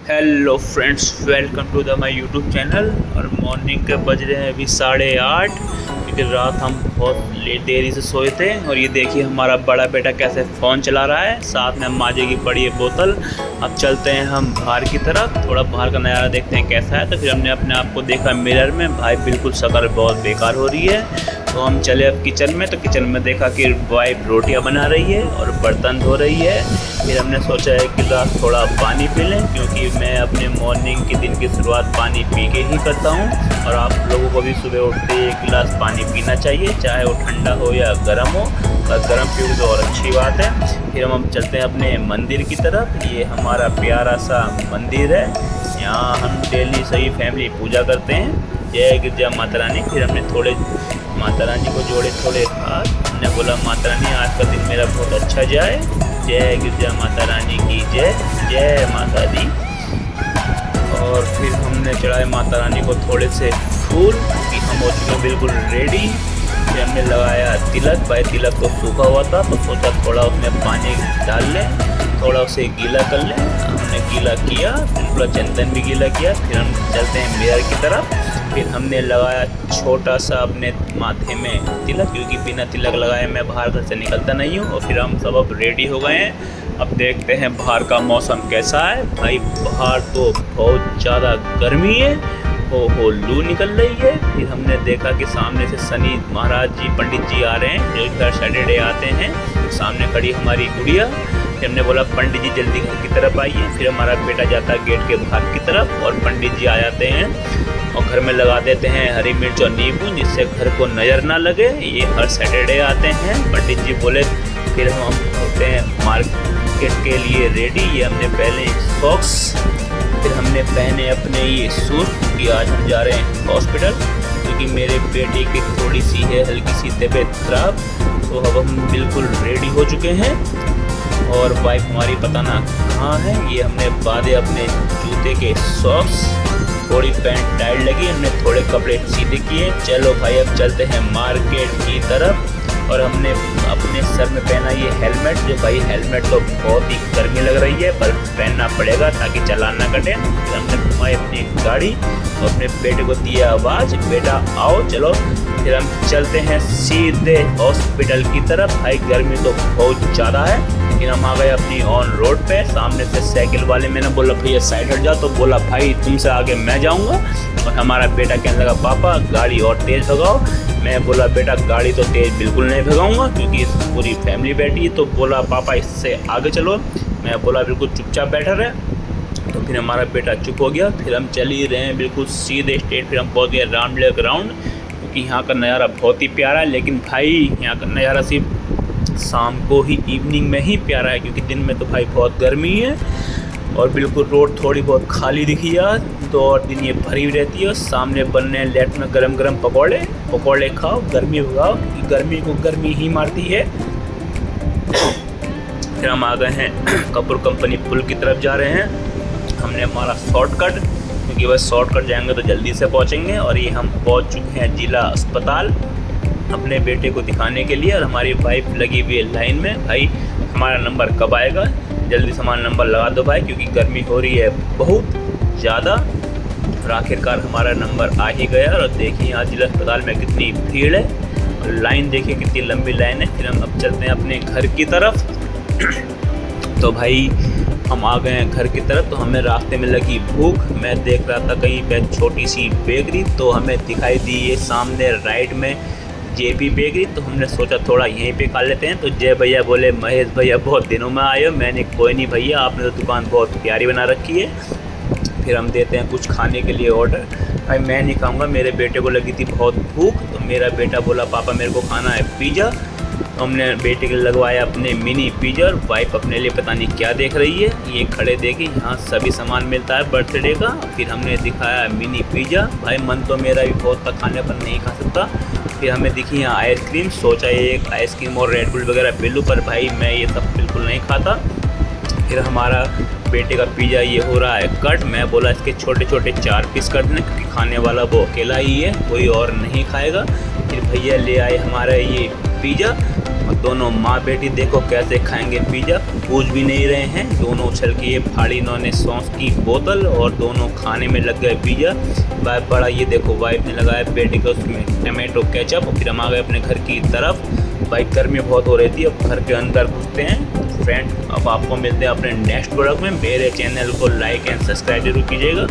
Hello friends, welcome to the my YouTube channel. और morning के बज रहे हैं अभी 8:30, क्योंकि रात हम बहुत लेट देरी से सोए थे। और ये देखिए हमारा बड़ा बेटा कैसे फ़ोन चला रहा है, साथ में माजे की पड़ी है बोतल। अब चलते हैं हम बाहर की तरफ, थोड़ा बाहर का नज़ारा देखते हैं कैसा है। तो फिर हमने अपने आप को देखा मिरर में, भाई बिल्कुल शक्ल बहुत बेकार हो रही है। तो हम चले अब किचन में, तो किचन में देखा कि वाइफ रोटियां बना रही है और बर्तन धो रही है। फिर हमने सोचा है कि गिलास थोड़ा पानी पी लें, क्योंकि मैं अपने मॉर्निंग के दिन की शुरुआत पानी पी के ही करता हूँ। और आप लोगों को भी सुबह उठते ही 1 गिलास पानी पीना चाहिए, चाहे वो ठंडा हो या गर्म हो। बस गर्म पियोगे तो और अच्छी बात है। फिर हम चलते हैं अपने मंदिर की तरफ। ये हमारा प्यारा सा मंदिर है, यहाँ हम डेली सही फैमिली पूजा करते हैं। जय गिरजा माता रानी। फिर हमने थोड़े माता रानी को जोड़े थोड़े हाथ, हमने बोला माता रानी आज का दिन मेरा बहुत अच्छा जाए। जय गिरजा माता रानी की जय, जय माता दी। और फिर हमने चढ़ाए माता रानी को थोड़े से फूल, कि हम हो चुके बिल्कुल रेडी। फिर हमने लगाया तिलक, भाई तिलक तो सूखा हुआ था तो सोचा थोड़ा उसमें पानी डाल लें, थोड़ा उसे गीला कर लें। हमने गीला किया, थोड़ा चंदन भी गीला किया। फिर हम चलते हैं मिरर की तरफ। फिर हमने लगाया छोटा सा अपने माथे में तिलक, क्योंकि बिना तिलक लगाए मैं बाहर घर से निकलता नहीं हूँ। और फिर हम सब अब रेडी हो गए हैं। अब देखते हैं बाहर का मौसम कैसा है। भाई बाहर तो बहुत ज़्यादा गर्मी है, हो लू निकल रही है। फिर हमने देखा कि सामने से शनि महाराज जी पंडित जी आ रहे हैं, जो हर सैटरडे आते हैं। सामने खड़ी हमारी गुड़िया। फिर हमने बोला पंडित जी जल्दी घर की तरफ आइए। फिर हमारा बेटा जाता है गेट के बाहर की तरफ, और पंडित जी आ जाते हैं और घर में लगा देते हैं हरी मिर्च और नींबू, जिससे घर को नज़र ना लगे। ये हर सैटरडे आते हैं पंडित जी बोले। फिर हम होते हैं मार्केट के लिए रेडी। ये हमने पहले सॉक्स, फिर हमने पहने अपने ये सूट, कि आज हम जा रहे हैं हॉस्पिटल, क्योंकि मेरे बेटे की थोड़ी सी है हल्की सी तबीयत खराब। तो अब हम बिल्कुल रेडी हो चुके हैं। और वाइफ हमारी पता ना कहाँ है। ये हमने बांधे अपने जूते के सॉक्स, थोड़ी पैंट टाइट लगी, हमने थोड़े कपड़े सीधे किए। चलो भाई अब चलते हैं मार्केट की तरफ। और हमने अपने सर में पहना ये हेलमेट, जो भाई हेलमेट तो बहुत ही गर्मी लग रही है पर पहनना पड़ेगा ताकि चालान ना कटे। फिर हमने घुमाई अपनी गाड़ी और अपने बेटे को दिया आवाज़, बेटा आओ चलो। फिर हम चलते हैं सीधे हॉस्पिटल की तरफ। भाई गर्मी तो बहुत ज़्यादा है। फिर हम आ गए अपनी ऑन रोड पे। सामने से साइकिल वाले, मैंने बोला भैया साइड हट जाओ, तो बोला भाई तुमसे आगे मैं जाऊंगा। और हमारा बेटा कहने लगा पापा गाड़ी और तेज़ भगाओ। मैं बोला बेटा गाड़ी तो तेज़ बिल्कुल नहीं भगाऊंगा, क्योंकि पूरी फैमिली बैठी है। तो बोला पापा इससे आगे चलो। मैं बोला बिल्कुल चुपचाप बैठा रहे। तो फिर हमारा बेटा चुप हो गया। फिर हम चल ही रहे हैं बिल्कुल सीधे स्ट्रेट। फिर हम पहुँच गए रामलीला ग्राउंड, क्योंकि यहाँ का नज़ारा बहुत ही प्यारा है। लेकिन भाई यहाँ का नज़ारा सिर्फ शाम को ही, इवनिंग में ही प्यारा है, क्योंकि दिन में तो भाई बहुत गर्मी है। और बिल्कुल रोड थोड़ी बहुत खाली दिखी यार, तो और दिन ये भरी हुई रहती है। और सामने बनने लेट में गरम गरम पकौड़े खाओ, गर्मी भगाओ, क्योंकि गर्मी को गर्मी ही मारती है। फिर हम आ गए हैं कपूर कंपनी पुल की तरफ जा रहे हैं। हमने हमारा शॉर्टकट, क्योंकि बस शॉर्टकट जाएंगे तो जल्दी से पहुंचेंगे। और ये हम पहुंच चुके हैं जिला अस्पताल अपने बेटे को दिखाने के लिए। और हमारी वाइफ लगी हुई है लाइन में, भाई हमारा नंबर कब आएगा, जल्दी से हमारा नंबर लगा दो भाई, क्योंकि गर्मी हो रही है बहुत ज़्यादा। और आखिरकार हमारा नंबर आ ही गया। और देखिए यहाँ जिला अस्पताल में कितनी भीड़ है, और लाइन देखिए कितनी लंबी लाइन है। फिर हम अब चलते हैं अपने घर की तरफ। तो भाई हम आ गए हैं घर की तरफ। तो हमें रास्ते में लगी भूख। मैं देख रहा था कहीं पे छोटी सी बेकरी, तो हमें दिखाई दी ये सामने राइट में जेपी बेकरी। तो हमने सोचा थोड़ा यहीं पे खा लेते हैं। तो जय भैया बोले महेश भैया बहुत दिनों में आए हो। मैंने कोई नहीं भैया, आपने तो दुकान बहुत प्यारी बना रखी है। फिर हम देते हैं कुछ खाने के लिए ऑर्डर। भाई मैं नहीं खाऊंगा, मेरे बेटे को लगी थी बहुत भूख। तो मेरा बेटा बोला पापा मेरे को खाना है पिज़्ज़ा। तो हमने बेटे के लिए लगवाया अपने मिनी पिज़्ज़ा। और वाइफ अपने लिए पता नहीं क्या देख रही है। ये खड़े देखे, यहाँ सभी सामान मिलता है बर्थडे का। फिर हमने दिखाया मिनी पिज़्ज़ा। भाई मन तो मेरा भी बहुत था खाने पर, नहीं खा सकता। फिर हमें दिखी यहाँ आइसक्रीम, सोचा एक आइसक्रीम और रेड बुल वगैरह पी लूँ, पर भाई मैं ये सब बिल्कुल नहीं खाता। फिर हमारा बेटे का पिज़्ज़ा ये हो रहा है कट। मैं बोला इसके छोटे छोटे 4 पीस कट दें, क्योंकि खाने वाला वो अकेला ही है, कोई और नहीं खाएगा। फिर भैया ले आए हमारा ये पिज़्ज़ा। और दोनों माँ बेटी देखो कैसे खाएंगे पिज़्ज़ा, पूछ भी नहीं रहे हैं। दोनों उछल के ये फाड़ी इन्होंने सॉस की बोतल और दोनों खाने में लग गए पिज़्ज़ा। वाइफ बड़ा ये देखो वाइफ ने लगाया बेटी को उसमें टमाटो केचप। फिर हम आ गए अपने घर की तरफ। भाई गर्मी बहुत हो रही थी, अब घर के अंदर घुसते हैं। फ्रेंड अब आपको मिलते हैं अपने नेक्स्ट ब्लॉग में। मेरे चैनल को लाइक एंड सब्सक्राइब जरूर कीजिएगा।